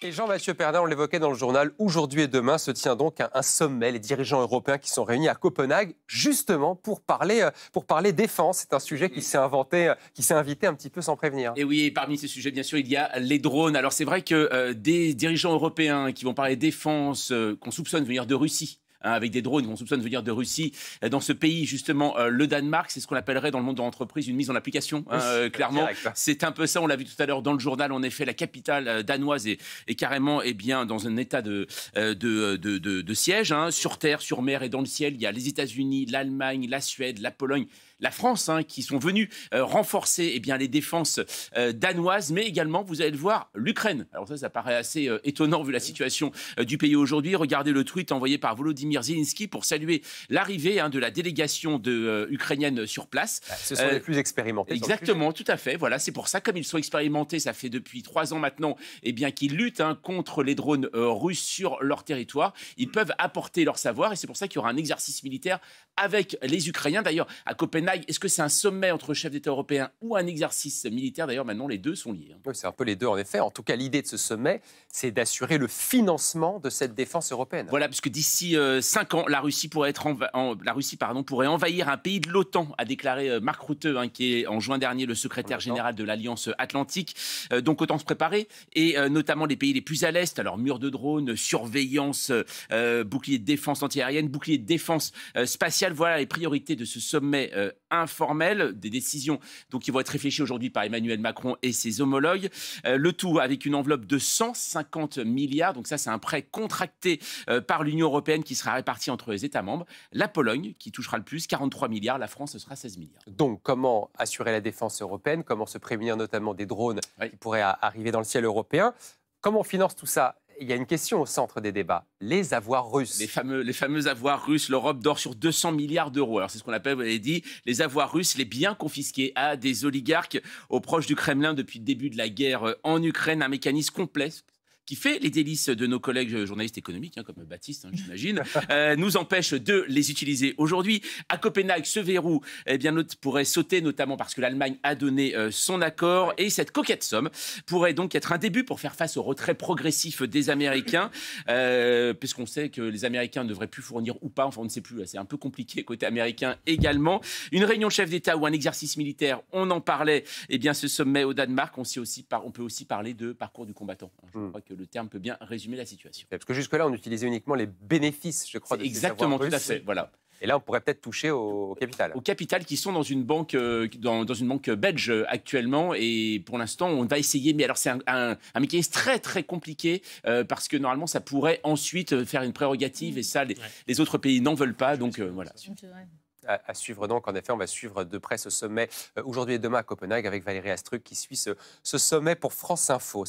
Et Jean-Mathieu Pernin, on l'évoquait dans le journal, aujourd'hui et demain se tient donc un sommet, les dirigeants européens qui sont réunis à Copenhague, justement pour parler défense. C'est un sujet qui s'est invité un petit peu sans prévenir. Et oui, et parmi ces sujets, bien sûr, il y a les drones. Alors c'est vrai que des dirigeants européens qui vont parler défense, qu'on soupçonne venir de Russie, avec des drones qu'on soupçonne venir de Russie, dans ce pays, justement, le Danemark, c'est ce qu'on appellerait dans le monde de l'entreprise une mise en application, clairement. Direct. C'est un peu ça, on l'a vu tout à l'heure dans le journal, en effet, la capitale danoise est carrément dans un état de siège, sur terre, sur mer et dans le ciel. Il y a les États-Unis, l'Allemagne, la Suède, la Pologne, la France, qui sont venus renforcer les défenses danoises, mais également, vous allez le voir, l'Ukraine. Alors ça paraît assez étonnant vu la situation du pays aujourd'hui. Regardez le tweet envoyé par Volodymyr Zelensky pour saluer l'arrivée de la délégation ukrainienne sur place. Ce sont les plus expérimentés. Exactement, tout à fait. Voilà, c'est pour ça, comme ils sont expérimentés, ça fait depuis 3 ans maintenant, qu'ils luttent contre les drones russes sur leur territoire. Ils peuvent apporter leur savoir et c'est pour ça qu'il y aura un exercice militaire avec les Ukrainiens. D'ailleurs, à Copenhague, est-ce que c'est un sommet entre chefs d'État européens ou un exercice militaire? D'ailleurs, maintenant, les deux sont liés. Oui, c'est un peu les deux, en effet. En tout cas, l'idée de ce sommet, c'est d'assurer le financement de cette défense européenne. Voilà, parce que d'ici 5 ans, la Russie pourrait envahir un pays de l'OTAN, a déclaré Mark Rutte, qui est en juin dernier le secrétaire général de l'Alliance Atlantique. Donc autant se préparer, et notamment les pays les plus à l'Est, alors mur de drones, surveillance, bouclier de défense antiaérienne, bouclier de défense spatiale. Voilà les priorités de ce sommet informel, des décisions qui vont être réfléchies aujourd'hui par Emmanuel Macron et ses homologues. Le tout avec une enveloppe de 150 milliards. Donc ça, c'est un prêt contracté par l'Union européenne qui sera réparti entre les États membres. La Pologne, qui touchera le plus, 43 milliards. La France, ce sera 16 milliards. Donc, comment assurer la défense européenne? Comment se prémunir notamment des drones qui pourraient arriver dans le ciel européen? Comment on finance tout ça? Il y a une question au centre des débats, les avoirs russes. Les fameux avoirs russes. L'Europe dort sur 200 milliards d'euros. Alors c'est ce qu'on appelle, vous l'avez dit, les avoirs russes, les biens confisqués à des oligarques aux proches du Kremlin depuis le début de la guerre en Ukraine. Un mécanisme complexe qui fait les délices de nos collègues journalistes économiques, comme Baptiste, j'imagine, nous empêche de les utiliser aujourd'hui. À Copenhague, ce verrou pourrait sauter, notamment parce que l'Allemagne a donné son accord. Et cette coquette somme pourrait donc être un début pour faire face au retrait progressif des Américains, puisqu'on sait que les Américains ne devraient plus fournir ou pas, enfin on ne sait plus, c'est un peu compliqué côté américain également. Une réunion de chefs d'État ou un exercice militaire, on en parlait, ce sommet au Danemark, on peut aussi parler de parcours du combattant. Je crois que le terme peut bien résumer la situation. Parce que jusque-là, on utilisait uniquement les bénéfices, je crois, de ces avoirs russes. Exactement, tout à fait, voilà. Et là, on pourrait peut-être toucher au capital. Au capital, qui sont dans une banque, dans une banque belge actuellement. Et pour l'instant, on va essayer. Mais alors, c'est un mécanisme très, très compliqué parce que normalement, ça pourrait ensuite faire une prérogative. Et ça, les autres pays n'en veulent pas. Donc, voilà. À suivre donc, en effet, on va suivre de près ce sommet aujourd'hui et demain à Copenhague avec Valérie Astruc qui suit ce sommet pour France Info.